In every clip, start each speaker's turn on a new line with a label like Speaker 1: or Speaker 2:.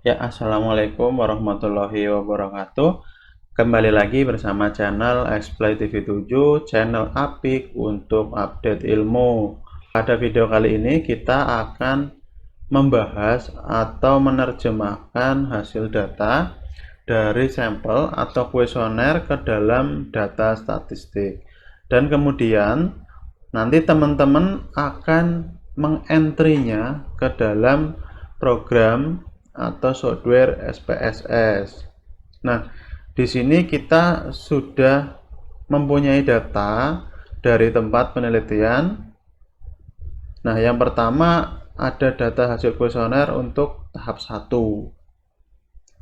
Speaker 1: Ya, assalamualaikum warahmatullahi wabarakatuh. Kembali lagi bersama channel Explay TV 7, channel apik untuk update ilmu. Pada video kali ini kita akan membahas atau menerjemahkan hasil data dari sampel atau kuesioner ke dalam data statistik. Dan kemudian nanti teman-teman akan mengentry-nya ke dalam program atau software SPSS. Nah, di sini kita sudah mempunyai data dari tempat penelitian. Nah, yang pertama ada data hasil kuesioner untuk tahap 1.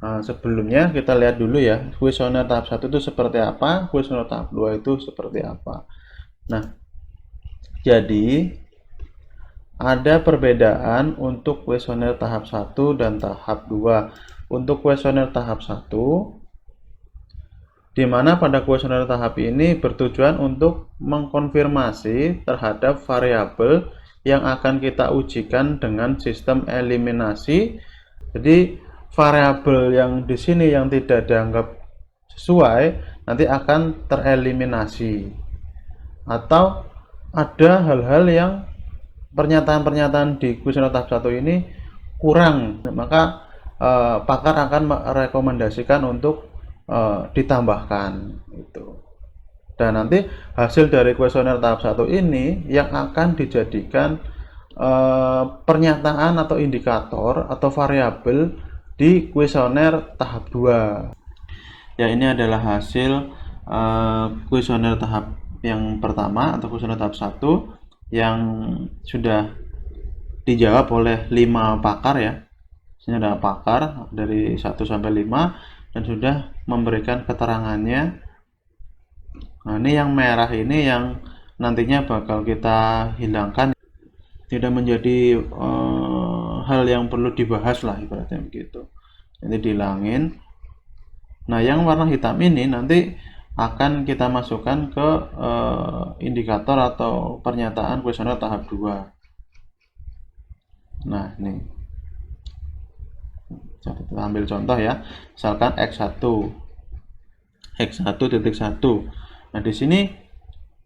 Speaker 1: Nah, sebelumnya kita lihat dulu ya, kuesioner tahap 1 itu seperti apa, kuesioner tahap 2 itu seperti apa. Nah, jadi ada perbedaan untuk kuesioner tahap 1 dan tahap 2. Untuk kuesioner tahap 1, di mana pada kuesioner tahap ini bertujuan untuk mengkonfirmasi terhadap variabel yang akan kita ujikan dengan sistem eliminasi. Jadi variabel yang di sini yang tidak dianggap sesuai nanti akan tereliminasi. Atau ada hal-hal yang pernyataan-pernyataan di kuesioner tahap 1 ini kurang, maka pakar akan merekomendasikan untuk ditambahkan itu. Dan nanti hasil dari kuesioner tahap 1 ini yang akan dijadikan pernyataan atau indikator atau variabel di kuesioner tahap 2. Ya, ini adalah hasil kuesioner tahap yang pertama atau kuesioner tahap 1 yang sudah dijawab oleh 5 pakar ya. Sini ada pakar dari 1 sampai 5 dan sudah memberikan keterangannya. Nah, ini yang merah ini yang nantinya bakal kita hilangkan, tidak menjadi hal yang perlu dibahas lah ibaratnya begitu. Nanti dihilangin. Nah, yang warna hitam ini nanti akan kita masukkan ke indikator atau pernyataan kuesioner tahap 2. Nah, ini kita ambil contoh ya. Misalkan X1 X1.1. Nah, di sini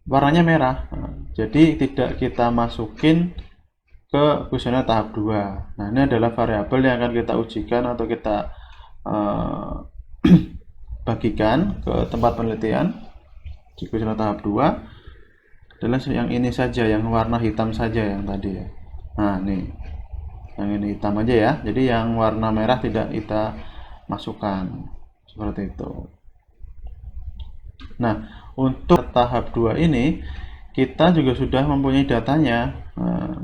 Speaker 1: warnanya merah. Nah, jadi tidak kita masukin ke kuesioner tahap 2. Nah, ini adalah variabel yang akan kita ujikan atau kita bagikan ke tempat penelitian di kuesioner tahap 2 adalah yang ini saja, yang warna hitam saja yang tadi ya. Nah, ini yang ini hitam aja ya, jadi yang warna merah tidak kita masukkan seperti itu. Nah, untuk tahap 2 ini kita juga sudah mempunyai datanya.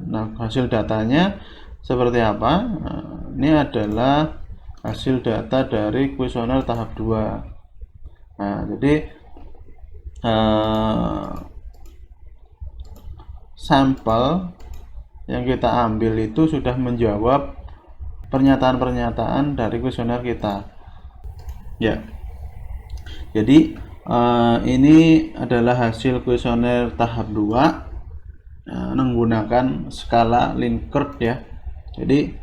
Speaker 1: Nah, hasil datanya seperti apa? Nah, ini adalah hasil data dari kuesioner tahap 2. Nah, jadi sampel yang kita ambil itu sudah menjawab pernyataan-pernyataan dari kuesioner kita. Ya. Jadi ini adalah hasil kuesioner tahap 2 menggunakan skala Likert ya. Jadi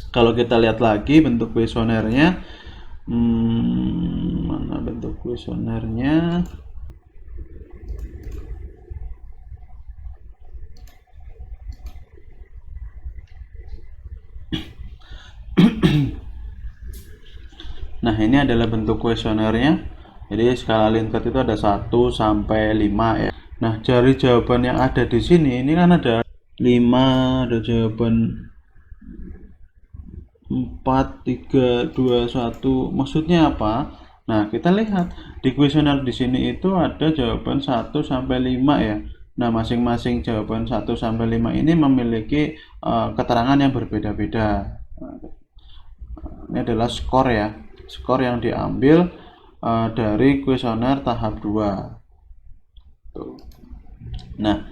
Speaker 1: kalau kita lihat lagi bentuk kuesionernya, mana bentuk kuesionernya? Nah, ini adalah bentuk kuesionernya. Jadi skala Likert itu ada 1 sampai 5 ya. Nah, dari jawaban yang ada di sini ini kan ada 5, ada jawaban 4, 3, 2, 1. Maksudnya apa? Nah, kita lihat di kuesioner di sini itu ada jawaban 1 sampai 5 ya. Nah, masing-masing jawaban 1 sampai 5 ini memiliki keterangan yang berbeda-beda. Ini adalah skor ya. Skor yang diambil dari kuesioner tahap 2. Tuh. Nah,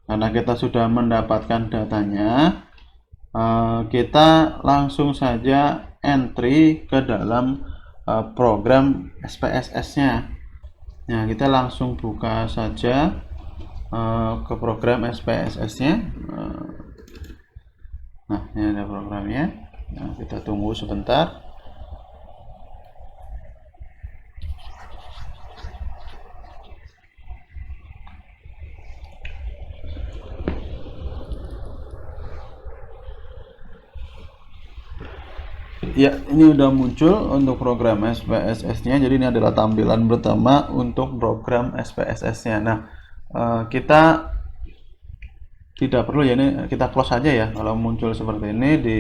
Speaker 1: karena kita sudah mendapatkan datanya, kita langsung saja entry ke dalam program SPSS-nya. Nah, kita langsung buka saja ke program SPSS-nya. Nah, ini ada programnya. Nah, kita tunggu sebentar. Ya, ini udah muncul untuk program SPSS-nya. Jadi ini adalah tampilan pertama untuk program SPSS-nya. Nah, kita tidak perlu ya, ini kita close saja ya. Kalau muncul seperti ini di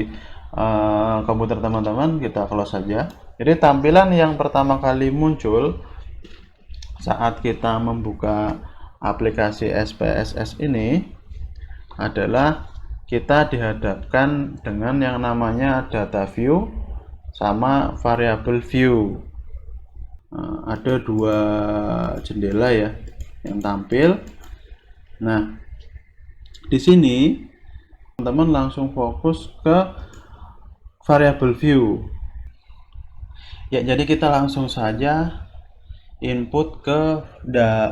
Speaker 1: komputer teman-teman, kita close saja. Jadi tampilan yang pertama kali muncul saat kita membuka aplikasi SPSS ini adalah kita dihadapkan dengan yang namanya data view sama variable view. Nah, ada dua jendela ya yang tampil. Nah, di sini teman-teman langsung fokus ke variable view. Ya, jadi kita langsung saja input ke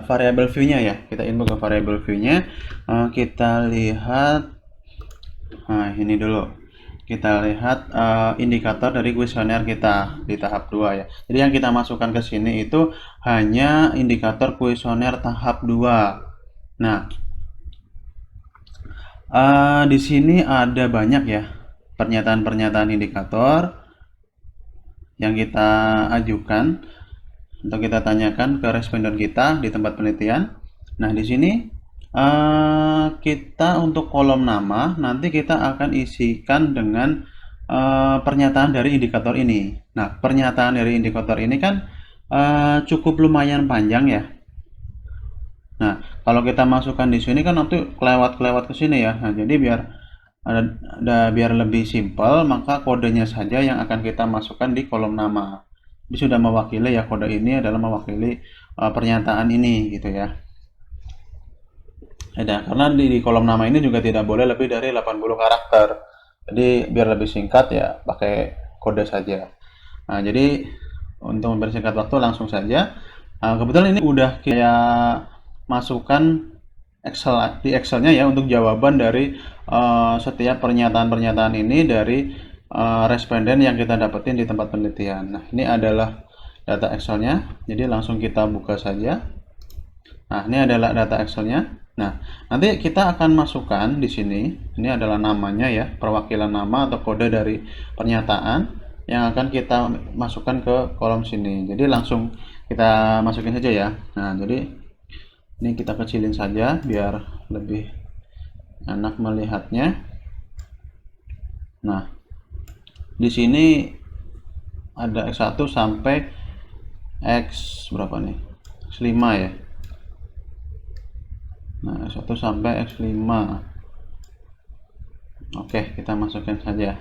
Speaker 1: variable view-nya ya. Kita input ke variable view-nya. Kita lihat, nah ini dulu. Kita lihat indikator dari kuesioner kita di tahap 2 ya. Jadi yang kita masukkan ke sini itu hanya indikator kuesioner tahap 2. Nah, di sini ada banyak ya pernyataan-pernyataan indikator yang kita ajukan atau kita tanyakan ke responden kita di tempat penelitian. Nah, di sini kita untuk kolom nama nanti kita akan isikan dengan pernyataan dari indikator ini. Nah, pernyataan dari indikator ini kan cukup lumayan panjang ya. Nah, kalau kita masukkan di sini kan nanti kelewat-kelewat ke sini ya. Nah, jadi biar lebih simpel, maka kodenya saja yang akan kita masukkan di kolom nama. Ini sudah mewakili ya, kode ini adalah mewakili pernyataan ini gitu ya. Ada, karena di kolom nama ini juga tidak boleh lebih dari 80 karakter. Jadi biar lebih singkat ya pakai kode saja. Nah, jadi untuk mempersingkat waktu langsung saja. Kebetulan ini udah kayak masukkan di Excelnya ya untuk jawaban dari setiap pernyataan-pernyataan ini dari responden yang kita dapetin di tempat penelitian. Nah, ini adalah data Excelnya. Jadi langsung kita buka saja. Nah, ini adalah data Excelnya. Nah, nanti kita akan masukkan di sini. Ini adalah namanya ya, perwakilan nama atau kode dari pernyataan yang akan kita masukkan ke kolom sini. Jadi langsung kita masukin saja ya. Nah, jadi ini kita kecilin saja biar lebih enak melihatnya. Nah, di sini ada X1 sampai X berapa nih? X5 ya. Nah, X1 sampai X5. Oke, kita masukkan saja.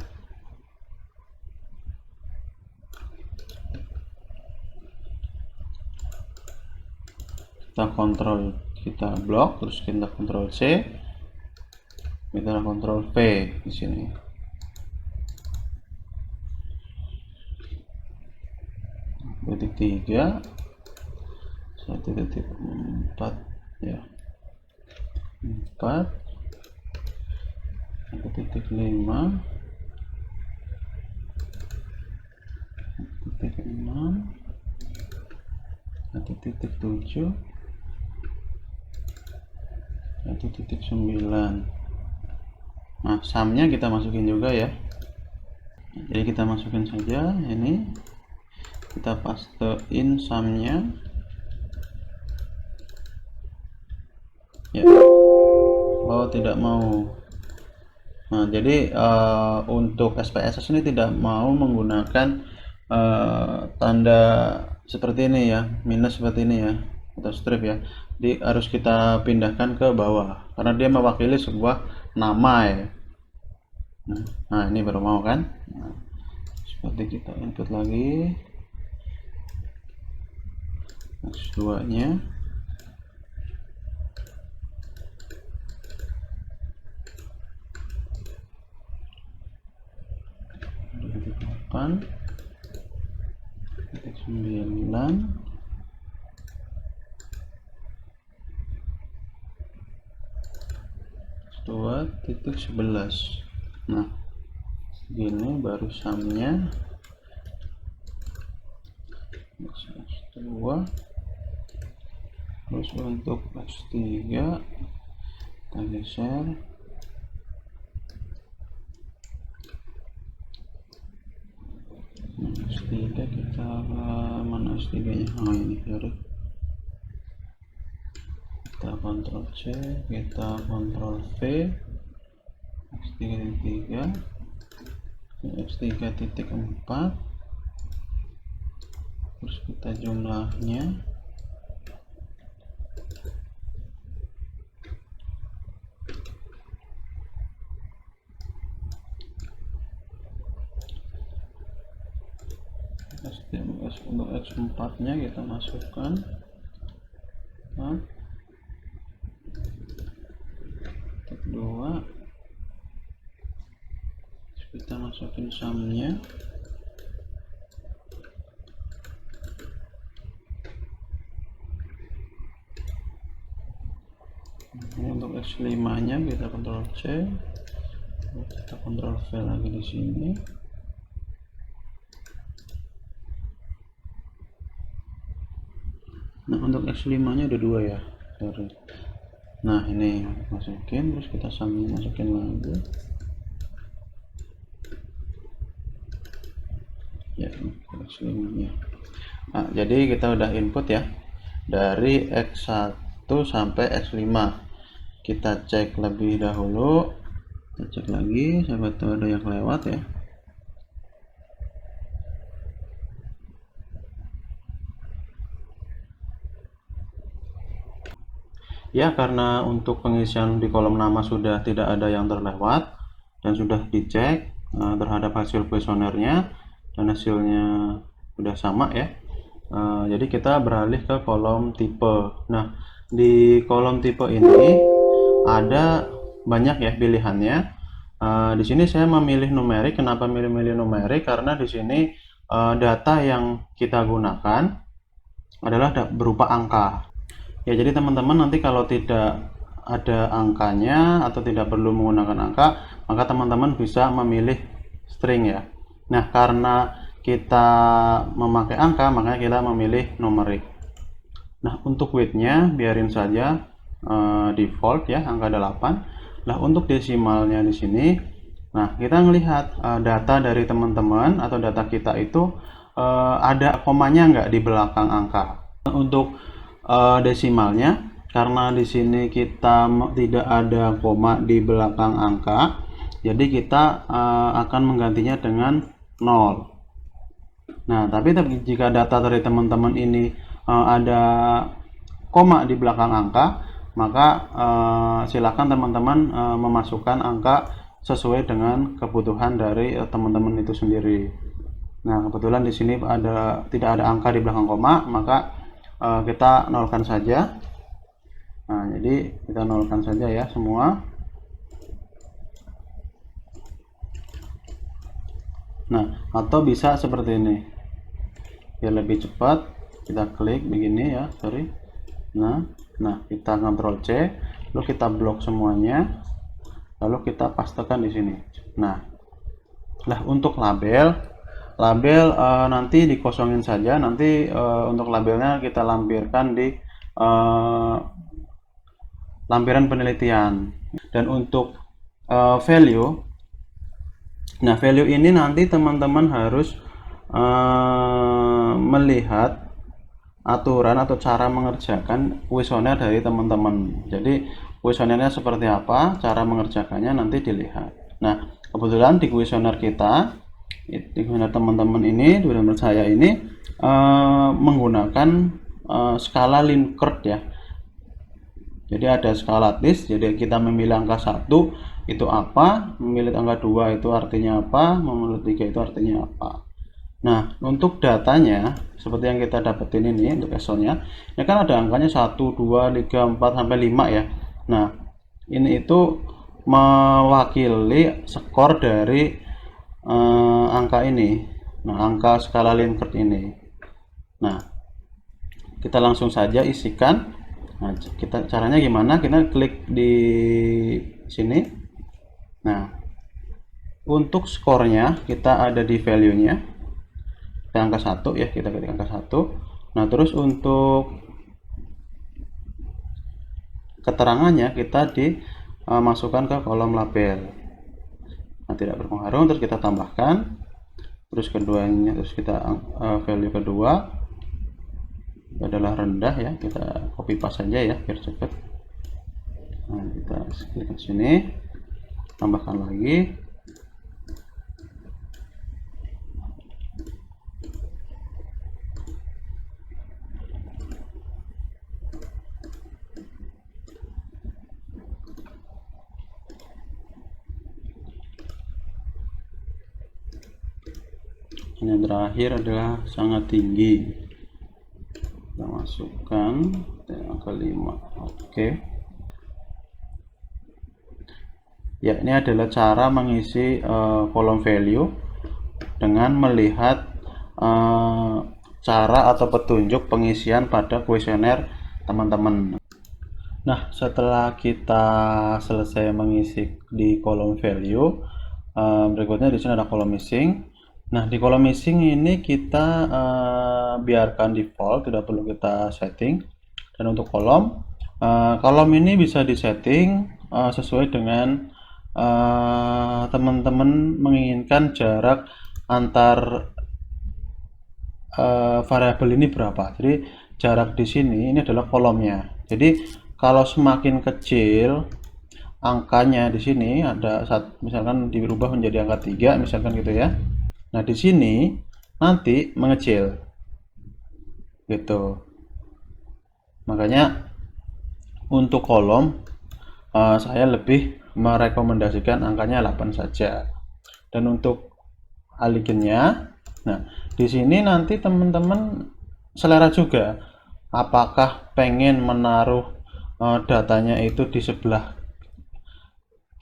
Speaker 1: Kita kontrol, kita blok, terus kita kontrol C, kita kontrol V di sini. Titik 3, 1.4 ya, 4, 1.5, 1.6, 1.7, 1.9. Nah, sumnya kita masukin juga ya. Jadi kita masukin saja ini. Kita pastein sumnya. Ya. Oh, tidak mau. Nah, jadi untuk SPSS ini tidak mau menggunakan tanda seperti ini ya, minus seperti ini ya, atau strip ya. Jadi harus kita pindahkan ke bawah karena dia mewakili sebuah nama ya. Nah, ini baru mau kan. Nah, seperti kita input lagi X2 nya. Titik 9, X2 titik 11. Nah, Gini baru sumnya X2. Terus untuk X3 kita geser, X3 kita mana X3 nya, oh ini sorry, kita Ctrl C, kita Ctrl V, X3.4, terus kita jumlahnya untuk X4 nya kita masukkan, tab 2, kita masukin sumnya, ini untuk X5 nya kita Ctrl C, kita Ctrl V lagi di sini. Nah untuk X5 nya ada 2 ya, sorry. Nah ini masukin, terus kita sumnya masukin lagi ya, X5 nya. Nah, jadi kita udah input ya dari X1 sampai X5. Kita cek lebih dahulu, kita cek lagi, siapa tahu ada yang lewat ya. Ya, karena untuk pengisian di kolom nama sudah tidak ada yang terlewat dan sudah dicek terhadap hasil kuesionernya dan hasilnya sudah sama ya. Jadi kita beralih ke kolom tipe. Nah, di kolom tipe ini ada banyak ya pilihannya. Di sini saya memilih numerik. Kenapa milih numerik? Karena di sini data yang kita gunakan adalah berupa angka. Ya, jadi teman-teman nanti kalau tidak ada angkanya atau tidak perlu menggunakan angka, maka teman-teman bisa memilih string ya. Nah, karena kita memakai angka, makanya kita memilih numerik. Nah, untuk weight-nya biarin saja default ya, angka 8. Nah, untuk desimalnya di sini, nah kita melihat data dari teman-teman atau data kita itu ada komanya nggak di belakang angka. Untuk desimalnya, karena di sini kita tidak ada koma di belakang angka, jadi kita akan menggantinya dengan 0. Nah, tapi jika data dari teman-teman ini ada koma di belakang angka, maka silakan teman-teman memasukkan angka sesuai dengan kebutuhan dari teman-teman itu sendiri. Nah, kebetulan di sini tidak ada angka di belakang koma, maka kita nolkan saja. Nah, jadi kita nolkan saja ya semua. Nah, atau bisa seperti ini biar lebih cepat, kita klik begini ya, sorry. Nah kita Ctrl C, lalu kita blok semuanya, lalu kita pastekan di sini. Nah untuk label nanti dikosongin saja, nanti untuk labelnya kita lampirkan di lampiran penelitian. Dan untuk value, nah value ini nanti teman-teman harus melihat aturan atau cara mengerjakan kuesioner dari teman-teman. Jadi kuesionernya seperti apa, cara mengerjakannya nanti dilihat. Nah, kebetulan di kuesioner kita, di kuesioner teman-teman ini, di kuesioner saya ini menggunakan skala Likert ya. Jadi ada skala list, jadi kita memilih angka 1 itu apa, memilih angka 2 itu artinya apa, memilih 3 itu artinya apa. Nah, untuk datanya seperti yang kita dapetin ini untuk Excelnya, ini kan ada angkanya 1, 2, 3, 4 sampai 5 ya. Nah, ini itu mewakili skor dari angka ini. Nah, angka skala Likert ini. Nah, kita langsung saja isikan. Nah, caranya gimana? Kita klik di sini. Nah, Untuk skornya kita ada di value-nya, kita angka 1 ya, kita ketik angka 1. Nah, terus untuk keterangannya kita dimasukkan ke kolom label. Nah, tidak berpengaruh, terus kita tambahkan, terus keduanya, terus kita value kedua adalah rendah ya, kita copy paste saja ya biar cepat. Nah, kita klik ke sini, tambahkan lagi. Yang terakhir adalah sangat tinggi, kita masukkan angka 5. Oke. Ya, ini adalah cara mengisi kolom value dengan melihat cara atau petunjuk pengisian pada kuesioner teman-teman. Nah, setelah kita selesai mengisi di kolom value, berikutnya di sini ada kolom missing. Nah, di kolom missing ini kita biarkan default, tidak perlu kita setting. Dan untuk kolom ini bisa disetting sesuai dengan teman-teman menginginkan jarak antar variabel ini berapa. Jadi jarak di sini ini adalah kolomnya. Jadi kalau semakin kecil angkanya di sini ada misalkan dirubah menjadi angka 3 misalkan gitu ya. Nah, di sini nanti mengecil. Gitu. Makanya untuk kolom saya lebih merekomendasikan angkanya 8 saja. Dan untuk alignnya, nah di sini nanti teman-teman selera juga. Apakah pengen menaruh datanya itu di sebelah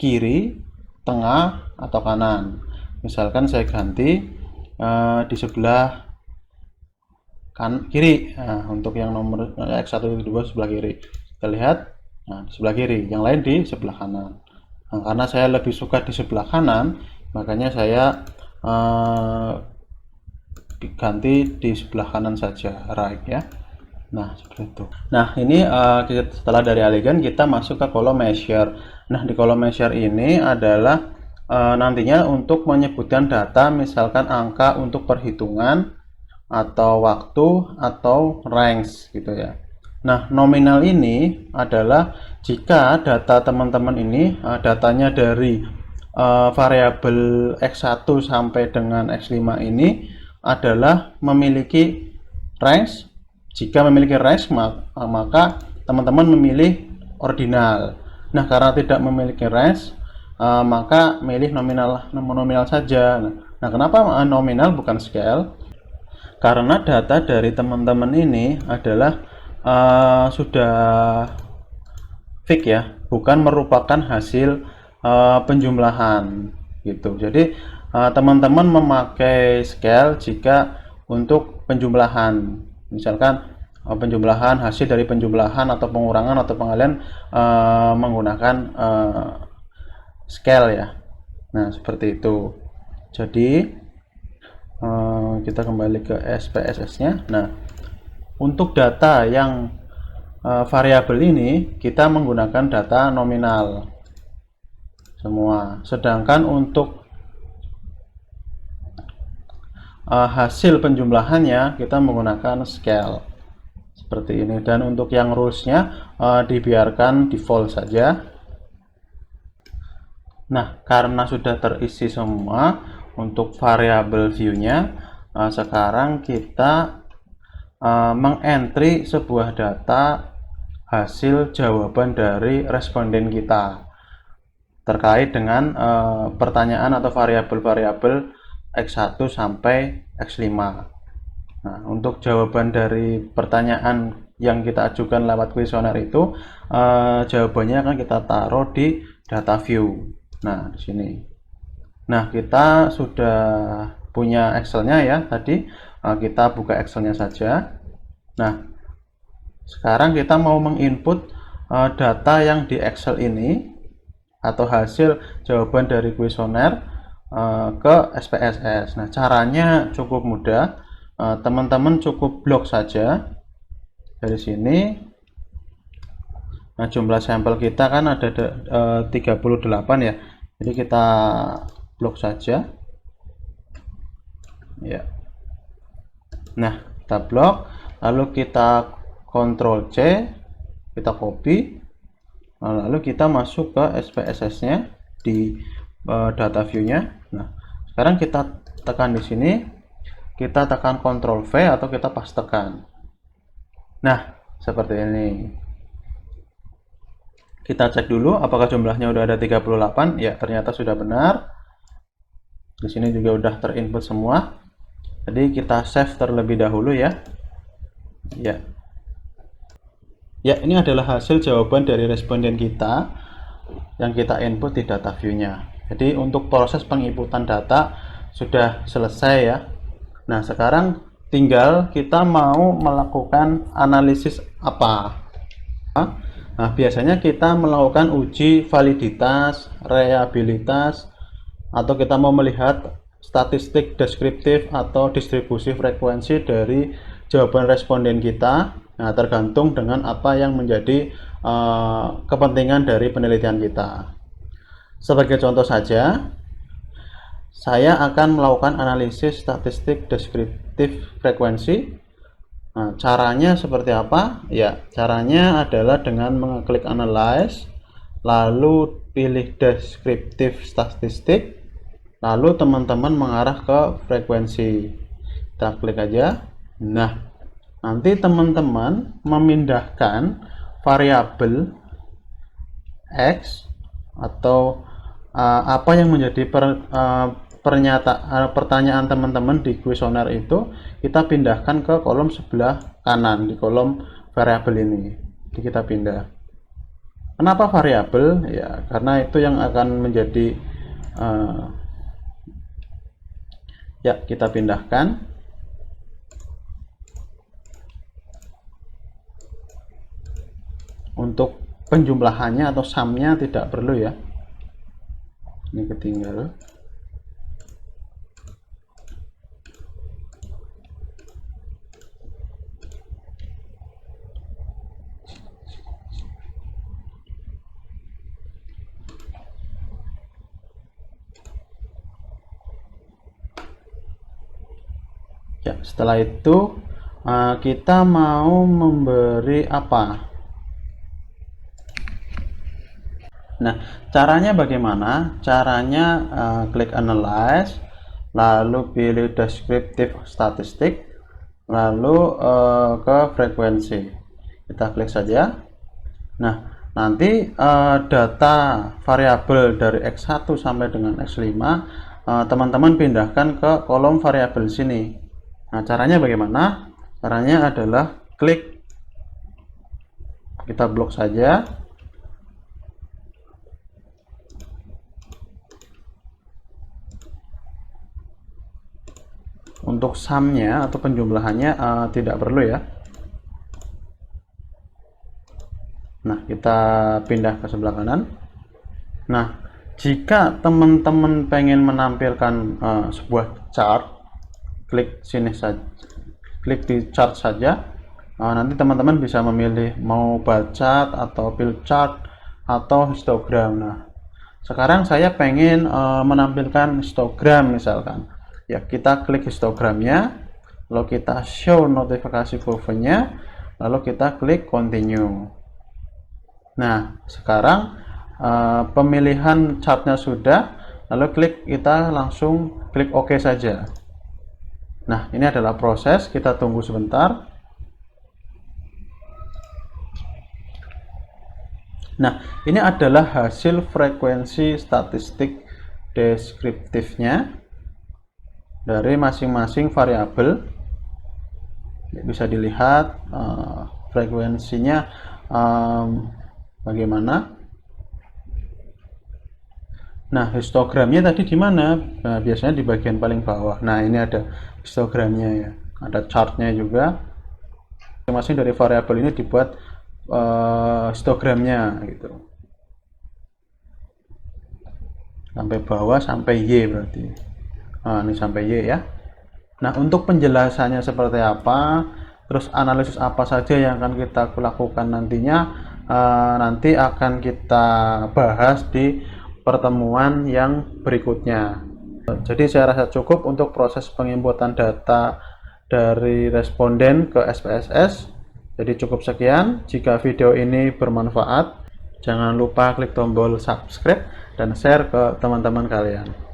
Speaker 1: kiri, tengah, atau kanan. Misalkan saya ganti di sebelah kiri. Nah, untuk yang nomor X1 dan 2 sebelah kiri. Kita lihat, nah, di sebelah kiri, yang lain di sebelah kanan. Nah, karena saya lebih suka di sebelah kanan, makanya saya ganti di sebelah kanan saja, right ya. Nah, seperti itu. Nah, ini setelah dari align kita masuk ke kolom measure. Nah, di kolom measure ini adalah nantinya untuk menyebutkan data, misalkan angka untuk perhitungan atau waktu atau range gitu ya. Nah, nominal ini adalah jika data teman-teman ini datanya dari variabel X1 sampai dengan X5 ini adalah memiliki range. Jika memiliki range, maka teman-teman memilih ordinal. Nah, karena tidak memiliki range, maka milih nominal saja. Nah, kenapa nominal bukan scale? Karena data dari teman-teman ini adalah sudah fix ya, bukan merupakan hasil penjumlahan gitu. Jadi teman-teman memakai scale jika untuk penjumlahan, misalkan penjumlahan hasil dari penjumlahan atau pengurangan atau pengalihan menggunakan scale ya. Nah, seperti itu. Jadi kita kembali ke SPSS-nya. Nah, untuk data yang variabel ini kita menggunakan data nominal semua. Sedangkan untuk hasil penjumlahannya kita menggunakan scale seperti ini. Dan untuk yang rules-nya dibiarkan default saja. Nah, karena sudah terisi semua untuk variabel view-nya, sekarang kita mengentry sebuah data hasil jawaban dari responden kita terkait dengan pertanyaan atau variabel-variabel X1 sampai X5. Nah, untuk jawaban dari pertanyaan yang kita ajukan lewat kuesioner itu, jawabannya akan kita taruh di data view. Nah, di sini. Nah, kita sudah punya Excel-nya ya tadi. Kita buka Excel-nya saja. Nah, sekarang kita mau menginput data yang di Excel ini atau hasil jawaban dari kuesioner ke SPSS. Nah, caranya cukup mudah. Teman-teman cukup blok saja dari sini. Nah, jumlah sampel kita kan ada 38 ya. Jadi kita blok saja. Ya. Nah, kita blok, lalu kita Ctrl C, kita copy, lalu kita masuk ke SPSS-nya di data view-nya. Nah, sekarang kita tekan di sini, kita tekan Ctrl V atau kita pastekan. Nah, seperti ini. Kita cek dulu apakah jumlahnya udah ada 38. Ya, ternyata sudah benar. Di sini juga udah terinput semua. Jadi kita save terlebih dahulu ya. Ya. Ya, ini adalah hasil jawaban dari responden kita yang kita input di data view-nya. Jadi untuk proses penginputan data sudah selesai ya. Nah, sekarang tinggal kita mau melakukan analisis apa. Nah, biasanya kita melakukan uji validitas, reliabilitas, atau kita mau melihat statistik deskriptif atau distribusi frekuensi dari jawaban responden kita. Nah, tergantung dengan apa yang menjadi kepentingan dari penelitian kita. Sebagai contoh saja, saya akan melakukan analisis statistik deskriptif frekuensi. Nah, caranya seperti apa? Ya, caranya adalah dengan mengklik analyze, lalu pilih deskriptif statistik, lalu teman-teman mengarah ke frekuensi. Kita klik aja. Nah, nanti teman-teman memindahkan variabel X atau apa yang menjadi pertanyaan teman-teman di kuesioner itu kita pindahkan ke kolom sebelah kanan di kolom variabel ini. Jadi kita pindah. Kenapa variabel? Ya, karena itu yang akan menjadi ya, kita pindahkan. Untuk penjumlahannya atau sumnya tidak perlu ya. Ini ketinggal. Ya, setelah itu kita mau memberi apa? Nah, caranya bagaimana? Caranya klik analyze, lalu pilih deskriptif statistik, lalu ke frekuensi. Kita klik saja. Nah, nanti data variabel dari X1 sampai dengan X5 teman-teman pindahkan ke kolom variabel sini. Nah, caranya bagaimana? Caranya adalah klik, kita blok saja. Untuk sumnya atau penjumlahannya tidak perlu ya. Nah, kita pindah ke sebelah kanan. Nah, jika teman-teman pengen menampilkan sebuah chart, klik sini saja, klik di chart saja. Nanti teman-teman bisa memilih mau bar chart atau pill chart atau histogram. Nah, sekarang saya pengen menampilkan histogram misalkan. Ya, kita klik histogramnya, lalu kita show notifikasi kurvanya, lalu kita klik continue. Nah, sekarang pemilihan chartnya sudah, lalu kita langsung klik OK saja. Nah, ini adalah proses, kita tunggu sebentar. Nah, ini adalah hasil frekuensi statistik deskriptifnya dari masing-masing variabel. Bisa dilihat frekuensinya bagaimana. Nah, histogramnya tadi di mana? Nah, biasanya di bagian paling bawah. Nah, ini ada histogramnya ya, ada chartnya juga. Masing-masing dari variabel ini dibuat histogramnya gitu. sampai bawah sampai Y berarti. Nah, ini sampai Y ya. Nah, untuk penjelasannya seperti apa, terus analisis apa saja yang akan kita lakukan nantinya, nanti akan kita bahas di pertemuan yang berikutnya. Jadi saya rasa cukup untuk proses penginputan data dari responden ke SPSS. Jadi cukup sekian. Jika video ini bermanfaat, jangan lupa klik tombol subscribe dan share ke teman-teman kalian.